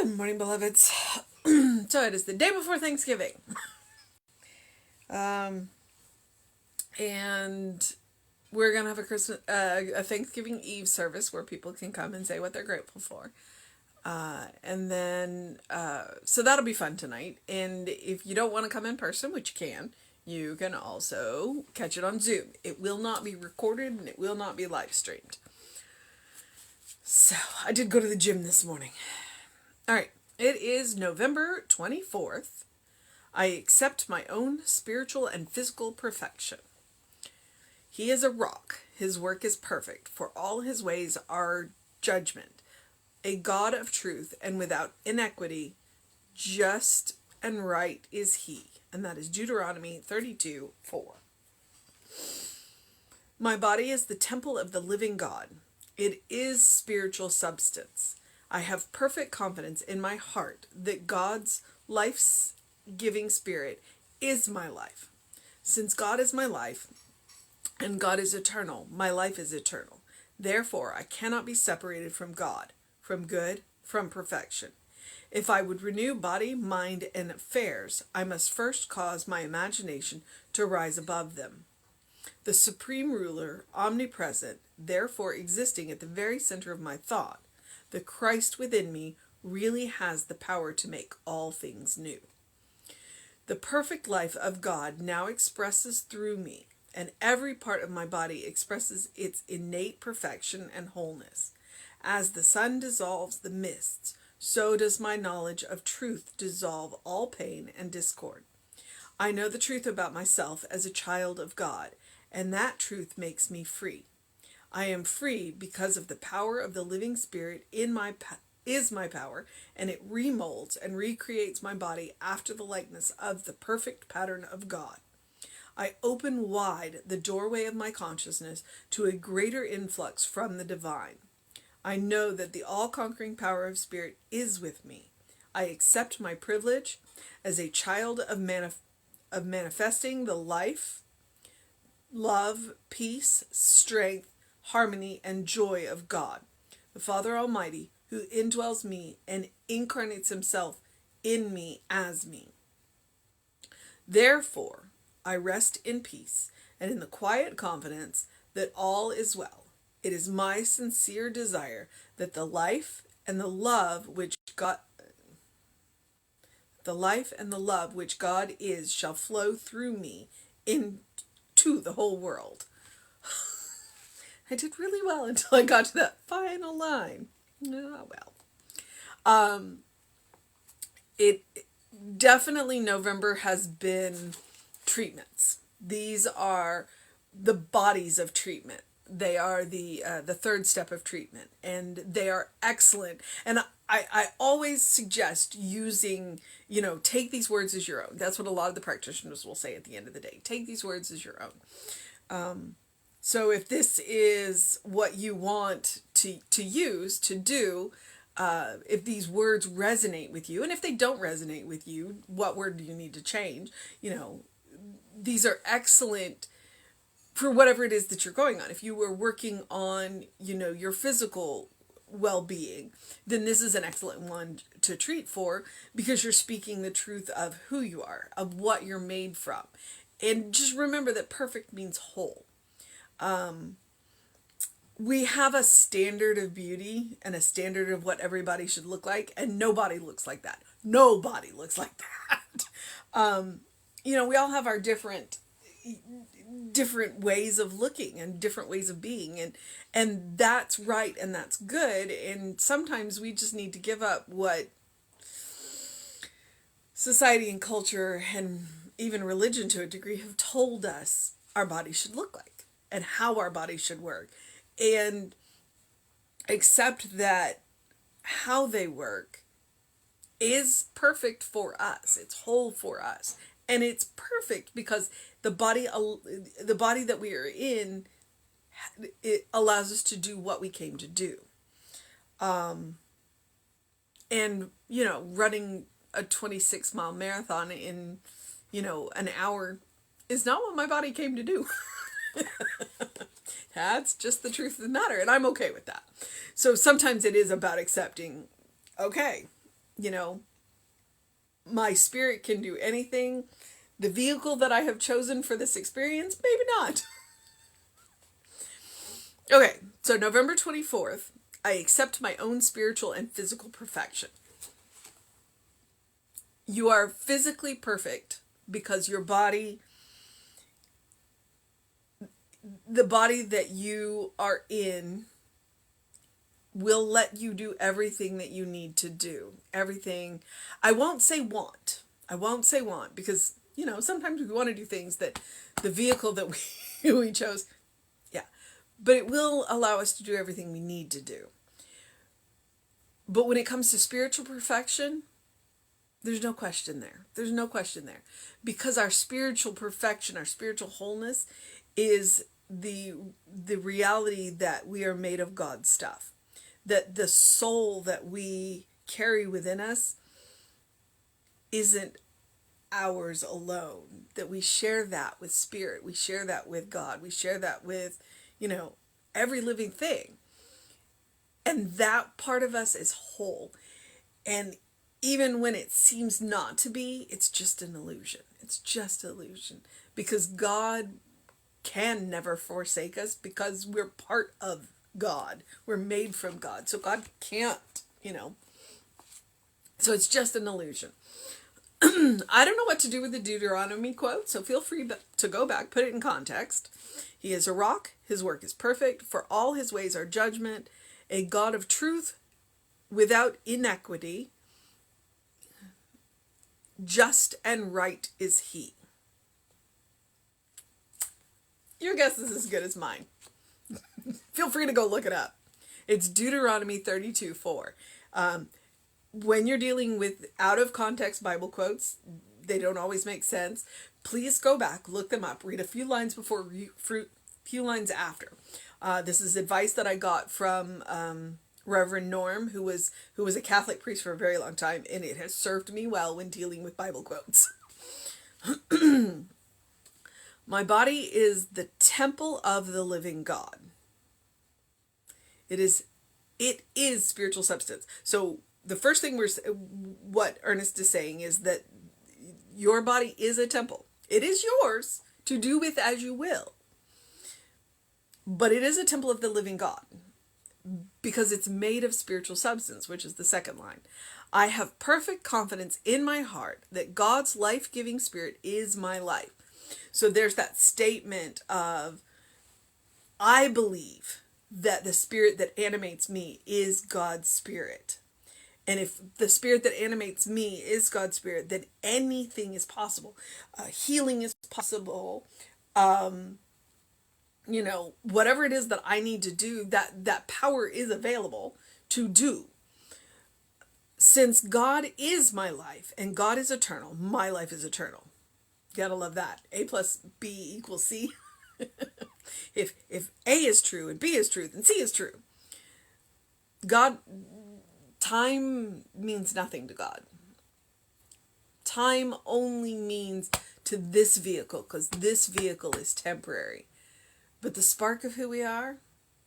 Good morning, beloveds. So it is the day before Thanksgiving. And we're going to have a Thanksgiving Eve service where people can come and say what they're grateful for. So that'll be fun tonight. And if you don't want to come in person, which you can also catch it on Zoom. It will not be recorded and it will not be live streamed. So I did go to the gym this morning. All right. It is November 24th. I accept my own spiritual and physical perfection. He is a rock. His work is perfect, for all his ways are judgment. A God of truth and without inequity, just and right is he. And that is Deuteronomy 32:4. My body is the temple of the living God. It is spiritual substance. I have perfect confidence in my heart that God's life-giving spirit is my life. Since God is my life and God is eternal, my life is eternal. Therefore, I cannot be separated from God, from good, from perfection. If I would renew body, mind, and affairs, I must first cause my imagination to rise above them. The supreme ruler, omnipresent, therefore existing at the very center of my thought, the Christ within me really has the power to make all things new. The perfect life of God now expresses through me, and every part of my body expresses its innate perfection and wholeness. As the sun dissolves the mists, so does my knowledge of truth dissolve all pain and discord. I know the truth about myself as a child of God, and that truth makes me free. I am free because of the power of the living spirit is my power, and it remolds and recreates my body after the likeness of the perfect pattern of God. I open wide the doorway of my consciousness to a greater influx from the divine. I know that the all-conquering power of spirit is with me. I accept my privilege as a child of manifesting the life, love, peace, strength, harmony, and joy of God, the Father Almighty, who indwells me and incarnates himself in me as me. Therefore, I rest in peace and in the quiet confidence that all is well. It is my sincere desire that the life and the love which God is shall flow through me into the whole world. I did really well until I got to that final line. Oh, well. It definitely, November has been treatments. These are the bodies of treatment. They are the third step of treatment, and they are excellent. And I always suggest using, take these words as your own. That's what a lot of the practitioners will say at the end of the day. Take these words as your own. So if this is what you want to use, to do, if these words resonate with you, and if they don't resonate with you, what word do you need to change? These are excellent for whatever it is that you're going on. If you were working on, your physical well-being, then this is an excellent one to treat for, because you're speaking the truth of who you are, of what you're made from. And just remember that perfect means whole. We have a standard of beauty and a standard of what everybody should look like, and nobody looks like that. Nobody looks like that. We all have our different ways of looking and different ways of being, and that's right and that's good. And sometimes we just need to give up what society and culture and even religion to a degree have told us our body should look like and how our body should work, and accept that how they work is perfect for us. It's whole for us, and it's perfect because the body that we are in, it allows us to do what we came to do. And running a 26-mile marathon in an hour is not what my body came to do. That's just the truth of the matter, and I'm okay with that. So sometimes it is about accepting, okay, you know, my spirit can do anything. The vehicle that I have chosen for this experience, maybe not. Okay, so November 24th, I accept my own spiritual and physical perfection. You are physically perfect because your body, the body that you are in, will let you do everything that you need to do. Everything. I won't say want. Because, sometimes we want to do things that the vehicle that we chose, yeah. But it will allow us to do everything we need to do. But when it comes to spiritual perfection, there's no question there. There's no question there. Because our spiritual perfection, our spiritual wholeness is the reality that we are made of God's stuff. That the soul that we carry within us isn't ours alone. That we share that with spirit. We share that with God. We share that with, every living thing. And that part of us is whole. And even when it seems not to be, it's just an illusion. It's just an illusion. Because God can never forsake us because we're part of God. We're made from God. So God can't, So it's just an illusion. I don't know what to do with the Deuteronomy quote, so feel free to go back, put it in context. He is a rock. His work is perfect. For all his ways are judgment. A God of truth without inequity. Just and right is he. Your guess is as good as mine. Feel free to go look it up. It's Deuteronomy 32:4. When you're dealing with out of context Bible quotes, they don't always make sense. Please go back, look them up, read a few lines before, few lines after. This is advice that I got from Reverend Norm, who was a Catholic priest for a very long time, and it has served me well when dealing with Bible quotes. My body is the temple of the living God. It is spiritual substance. So the first thing what Ernest is saying is that your body is a temple. It is yours to do with as you will. But it is a temple of the living God because it's made of spiritual substance, which is the second line. I have perfect confidence in my heart that God's life-giving spirit is my life. So there's that statement of, I believe that the spirit that animates me is God's spirit. And if the spirit that animates me is God's spirit, then anything is possible. Healing is possible. Whatever it is that I need to do, that power is available to do. Since God is my life and God is eternal, my life is eternal. Gotta love that. A plus B equals C. If A is true and B is true, then C is true. Time means nothing to God. Time only means to this vehicle, because this vehicle is temporary. But the spark of who we are,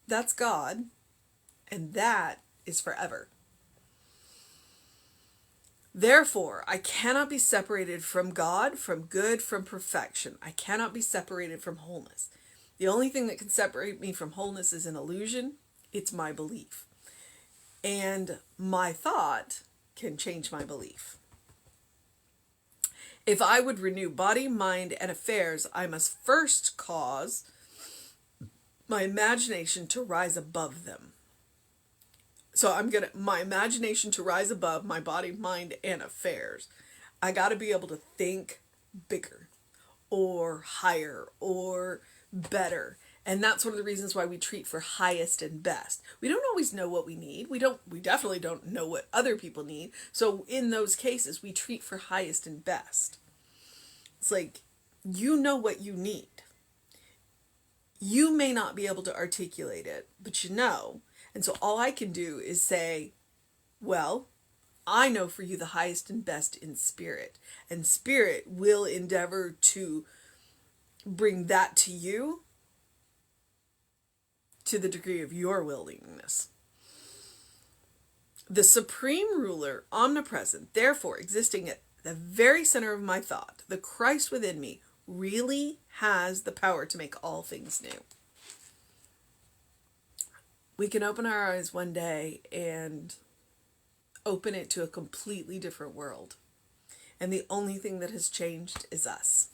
that's God, and that is forever. Therefore, I cannot be separated from God, from good, from perfection. I cannot be separated from wholeness. The only thing that can separate me from wholeness is an illusion. It's my belief. And my thought can change my belief. If I would renew body, mind, and affairs, I must first cause my imagination to rise above them. So my imagination to rise above my body, mind, and affairs. I got to be able to think bigger or higher or better. And that's one of the reasons why we treat for highest and best. We don't always know what we need. We definitely don't know what other people need. So in those cases, we treat for highest and best. It's like, you know what you need. You may not be able to articulate it, but you know. And so all I can do is say, well, I know for you the highest and best in spirit. And spirit will endeavor to bring that to you to the degree of your willingness. The supreme ruler, omnipresent, therefore existing at the very center of my thought, the Christ within me, really has the power to make all things new. We can open our eyes one day and open it to a completely different world. And the only thing that has changed is us.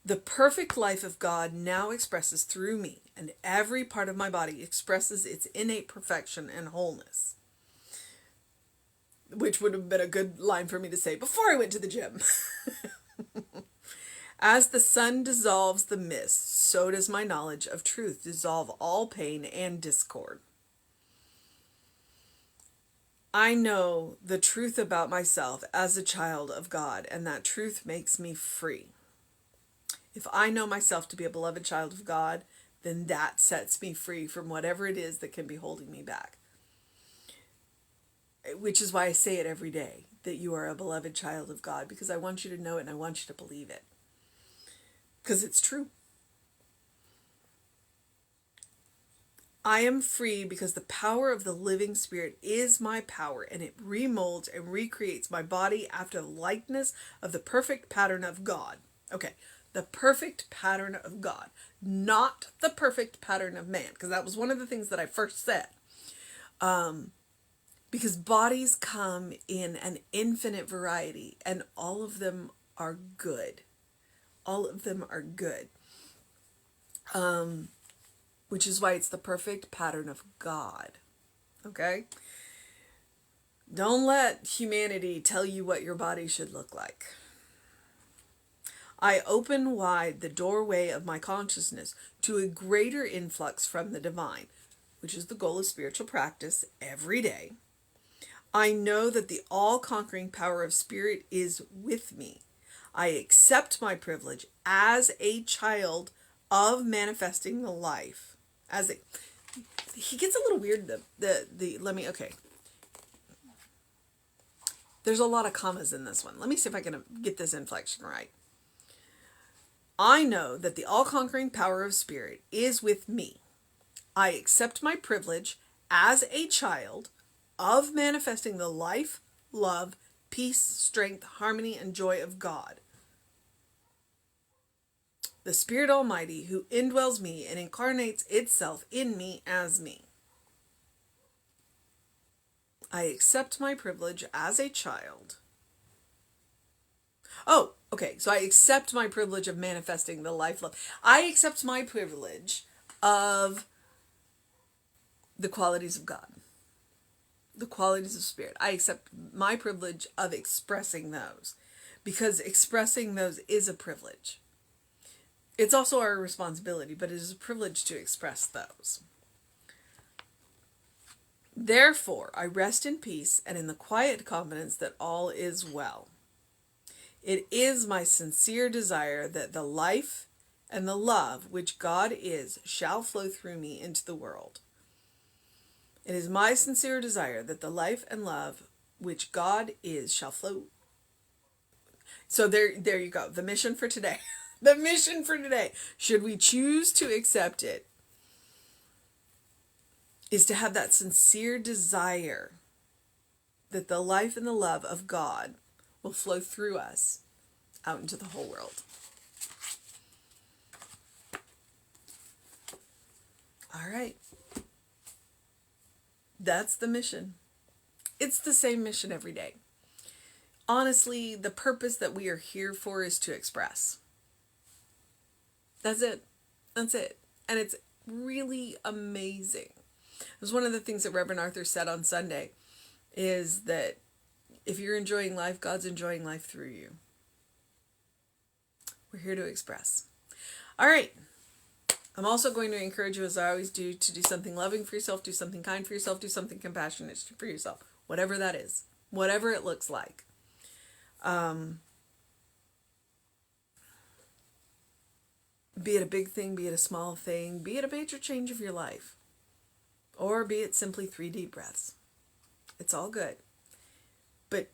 The perfect life of God now expresses through me, and every part of my body expresses its innate perfection and wholeness. Which would have been a good line for me to say before I went to the gym. As the sun dissolves the mist, so does my knowledge of truth dissolve all pain and discord. I know the truth about myself as a child of God, and that truth makes me free. If I know myself to be a beloved child of God, then that sets me free from whatever it is that can be holding me back. Which is why I say it every day, that you are a beloved child of God, because I want you to know it and I want you to believe it. Because it's true. I am free because the power of the living Spirit is my power, and it remolds and recreates my body after the likeness of the perfect pattern of God. Okay, the perfect pattern of God, not the perfect pattern of man, because that was one of the things that I first said. Because bodies come in an infinite variety, and all of them are good. All of them are good. Which is why it's the perfect pattern of God. Okay? Don't let humanity tell you what your body should look like. I open wide the doorway of my consciousness to a greater influx from the divine, which is the goal of spiritual practice every day. I know that the all-conquering power of Spirit is with me. I accept my privilege as a child of manifesting the life. He gets a little weird. Okay. There's a lot of commas in this one. Let me see if I can get this inflection right. I know that the all-conquering power of Spirit is with me. I accept my privilege as a child of manifesting the life, love, peace, strength, harmony, and joy of God. The Spirit Almighty who indwells me and incarnates itself in me as me. I accept my privilege as a child. Oh, okay. So I accept my privilege of manifesting the life, love. I accept my privilege of the qualities of God. The qualities of Spirit. I accept my privilege of expressing those, because expressing those is a privilege. It's also our responsibility, but it is a privilege to express those. Therefore, I rest in peace and in the quiet confidence that all is well. It is my sincere desire that the life and the love which God is shall flow through me into the world. It is my sincere desire that the life and love which God is shall flow. So there you go. The mission for today. The mission for today, should we choose to accept it, is to have that sincere desire that the life and the love of God will flow through us out into the whole world. All right. That's the mission. It's the same mission every day. Honestly, the purpose that we are here for is to express. That's it. That's it. And it's really amazing. It was one of the things that Reverend Arthur said on Sunday, is that if you're enjoying life, God's enjoying life through you. We're here to express. All right. I'm also going to encourage you, as I always do, to do something loving for yourself, do something kind for yourself, do something compassionate for yourself. Whatever that is. Whatever it looks like. Be it a big thing, be it a small thing, be it a major change of your life. Or be it simply 3 deep breaths. It's all good. But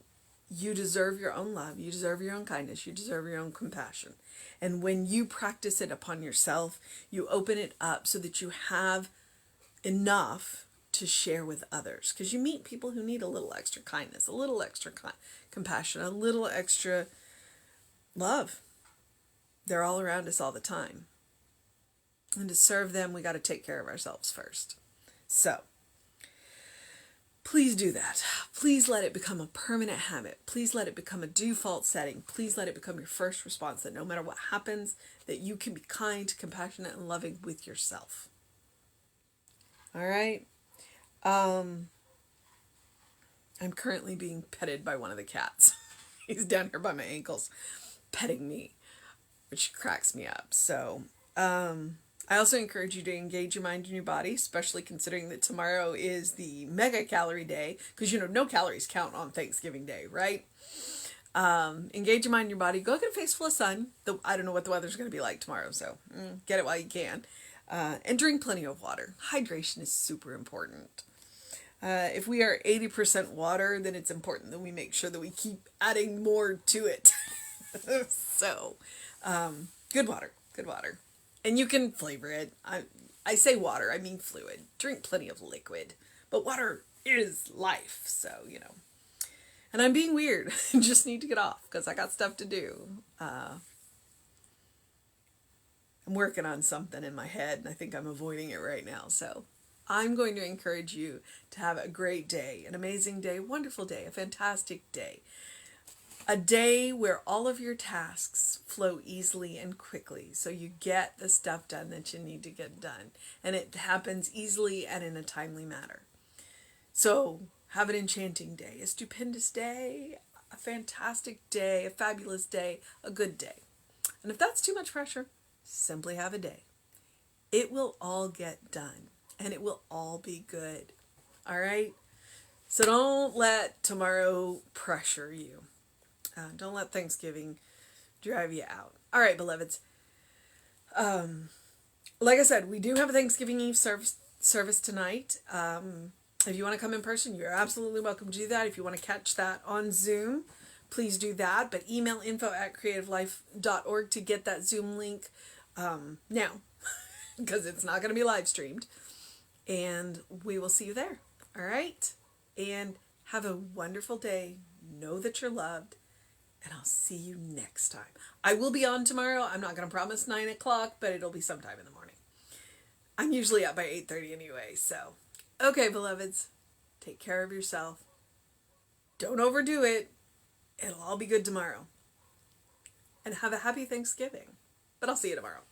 you deserve your own love. You deserve your own kindness. You deserve your own compassion. And when you practice it upon yourself, you open it up so that you have enough to share with others, because you meet people who need a little extra kindness, a little extra compassion, a little extra love. They're all around us all the time. And to serve them, we got to take care of ourselves first. So, please do that. Please let it become a permanent habit. Please let it become a default setting. Please let it become your first response, that no matter what happens, that you can be kind, compassionate, and loving with yourself. All right? I'm currently being petted by one of the cats. He's down here by my ankles, petting me, which cracks me up. So, I also encourage you to engage your mind and your body, especially considering that tomorrow is the mega calorie day, because no calories count on Thanksgiving Day, right? Engage your mind and your body. Go get a face full of sun. I don't know what the weather's going to be like tomorrow, so get it while you can. And drink plenty of water. Hydration is super important. If we are 80% water, then it's important that we make sure that we keep adding more to it. So, good water. And you can flavor it. I say water, I mean fluid. Drink plenty of liquid. But water is life, so, And I'm being weird. I just need to get off because I got stuff to do. I'm working on something in my head, and I think I'm avoiding it right now. So I'm going to encourage you to have a great day, an amazing day, wonderful day, a fantastic day. A day where all of your tasks flow easily and quickly, so you get the stuff done that you need to get done. And it happens easily and in a timely manner. So have an enchanting day, a stupendous day, a fantastic day, a fabulous day, a good day. And if that's too much pressure, simply have a day. It will all get done, and it will all be good. All right? So don't let tomorrow pressure you. Don't let Thanksgiving drive you out. All right, beloveds. Like I said, we do have a Thanksgiving Eve service tonight. If you want to come in person, you're absolutely welcome to do that. If you want to catch that on Zoom, please do that. But email info@creativelife.org to get that Zoom link now, because it's not going to be live streamed. And we will see you there. All right? And have a wonderful day. Know that you're loved. And I'll see you next time. I will be on tomorrow. I'm not going to promise 9 o'clock, but it'll be sometime in the morning. I'm usually up by 8:30 anyway, so. Okay, beloveds. Take care of yourself. Don't overdo it. It'll all be good tomorrow. And have a happy Thanksgiving. But I'll see you tomorrow.